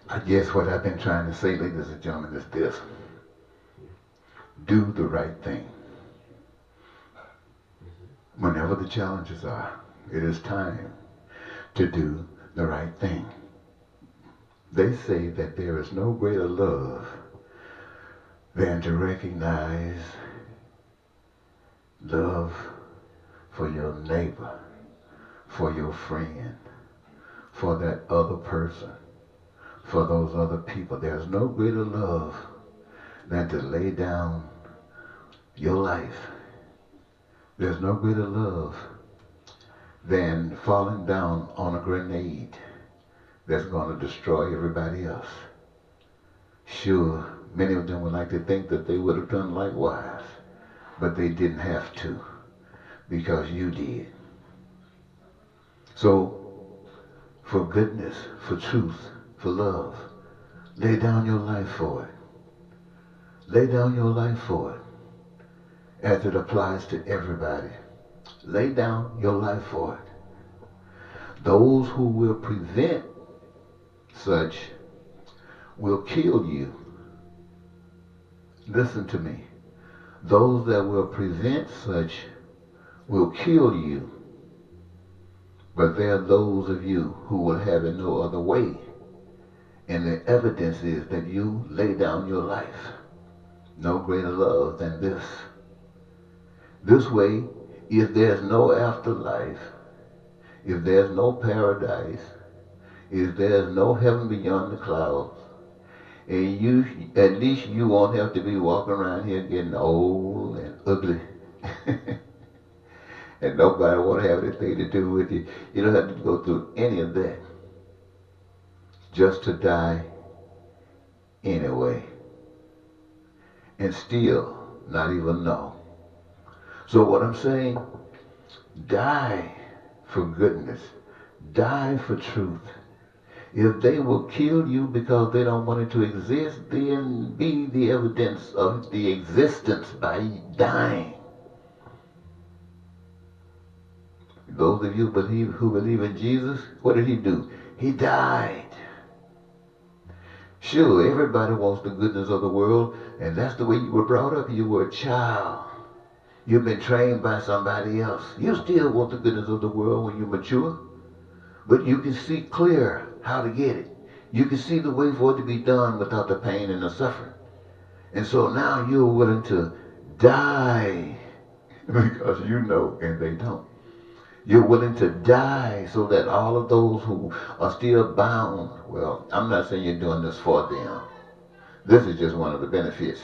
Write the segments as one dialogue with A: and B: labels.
A: I guess what I've been trying to say, ladies and gentlemen, is this. Do the right thing. Whenever the challenges are, it is time to do the right thing. They say that there is no greater love than to recognize love for your neighbor, for your friend, for that other person, for those other people. There's no greater love than to lay down your life. There's no greater love than falling down on a grenade that's going to destroy everybody else. Sure, many of them would like to think that they would have done likewise, but they didn't have to because you did. So, for goodness, for truth, for love, lay down your life for it. Lay down your life for it as it applies to everybody. Lay down your life for it. Those who will prevent such will kill you. Listen to me. Those that will prevent such will kill you. But there are those of you who will have it no other way. And the evidence is that you lay down your life. No greater love than this. This way, if there's no afterlife, if there's no paradise, if there's no heaven beyond the clouds, and you, at least you won't have to be walking around here getting old and ugly. And nobody won't have anything to do with you. You don't have to go through any of that just to die anyway. And still not even know. So what I'm saying, die for goodness. Die for truth. If they will kill you because they don't want it to exist, then be the evidence of the existence by dying. Those of you who believe in Jesus, what did he do? He died. Sure, everybody wants the goodness of the world, and that's the way you were brought up. You were a child. You've been trained by somebody else. You still want the goodness of the world when you mature, but you can see clear how to get it. You can see the way for it to be done without the pain and the suffering. And so now you're willing to die because you know and they don't. You're willing to die so that all of those who are still bound, well, I'm not saying you're doing this for them. This is just one of the benefits.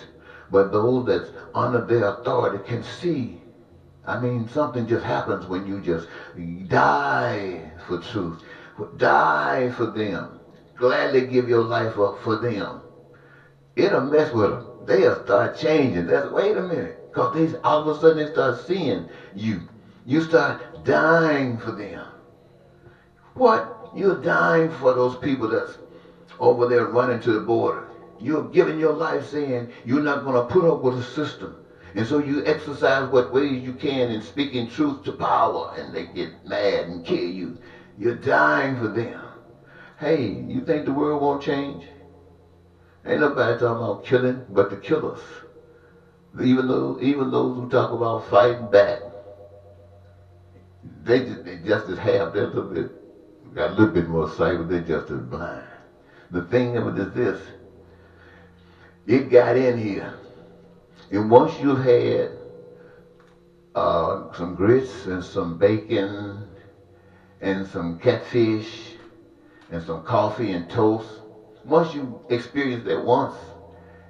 A: But those that's under their authority can see. I mean, something just happens when you just die for truth. Die for them. Gladly give your life up for them. It'll mess with them. They'll start changing. Wait a minute. Because all of a sudden they start seeing you. You start dying for them. What? You're dying for those people that's over there running to the border. You're giving your life saying you're not going to put up with the system. And so you exercise what ways you can in speaking truth to power, and they get mad and kill you. You're dying for them. Hey, you think the world won't change? Ain't nobody talking about killing but the killers. Even those who talk about fighting back, they just as have got a little bit more sight, but they're just as blind. The thing of it is this: it got in here, and once you've had some grits and some bacon and some catfish and some coffee and toast, once you experience that once,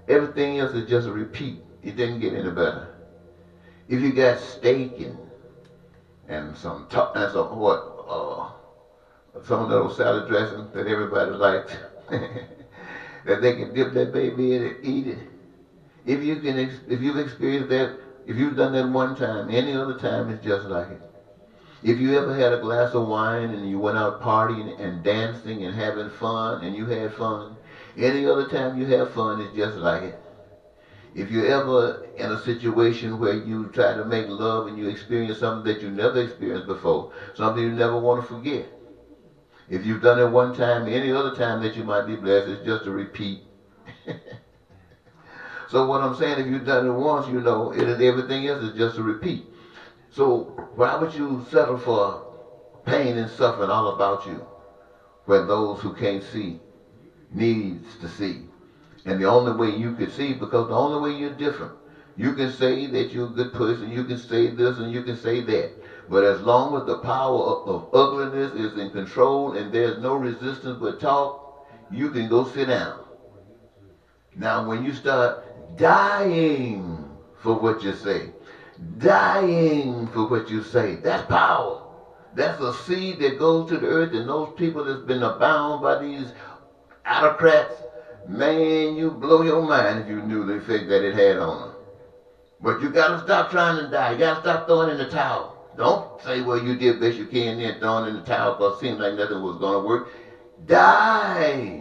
A: everything else is just a repeat. It didn't get any better. If you got steak and some some of those salad dressings that everybody likes, that they can dip that baby in and eat it. If you've experienced that, if you've done that one time, any other time it's just like it. If you ever had a glass of wine and you went out partying and dancing and having fun and you had fun, any other time you have fun it's just like it. If you're ever in a situation where you try to make love and you experience something that you never experienced before, something you never want to forget, If you've done it one time, any other time that you might be blessed, it's just a repeat. So what I'm saying, if you've done it once, you know, everything else is just a repeat. So why would you settle for pain and suffering all about you when those who can't see needs to see? And the only way you could see, because the only way you're different, you can say that you're a good person, you can say this and you can say that. But as long as the power of ugliness is in control and there's no resistance but talk, you can go sit down. Now when you start dying for what you say, dying for what you say, that's power. That's a seed that goes to the earth, and those people that's been abound by these autocrats, man, you blow your mind if you knew the effect that it had on them. But you gotta stop trying to die. You gotta stop throwing in the towel. Don't say, well, you did best you can, then throwing in the towel because it seemed like nothing was gonna work. Die.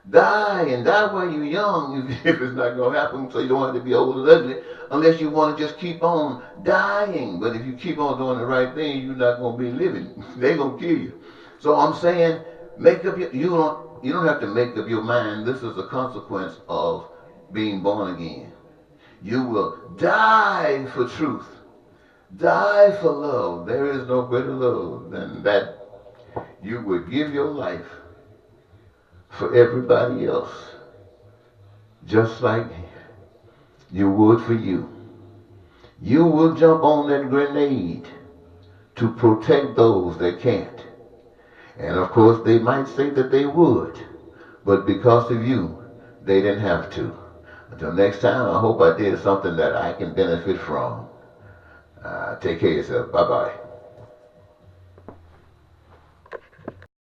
A: Die, and die while you're young if it's not going to happen, so you don't have to be old and ugly, unless you want to just keep on dying. But if you keep on doing the right thing, you're not going to be living. They're going to kill you. So I'm saying, make up you don't have to make up your mind. This is a consequence of being born again. You will die for truth. Die for love. There is no greater love than that you would give your life for everybody else, just like you would for you. You will jump on that grenade to protect those that can't. And of course, they might say that they would, but because of you, they didn't have to. Until next time, I hope I did something that I can benefit from. Take care of yourself. Bye-bye.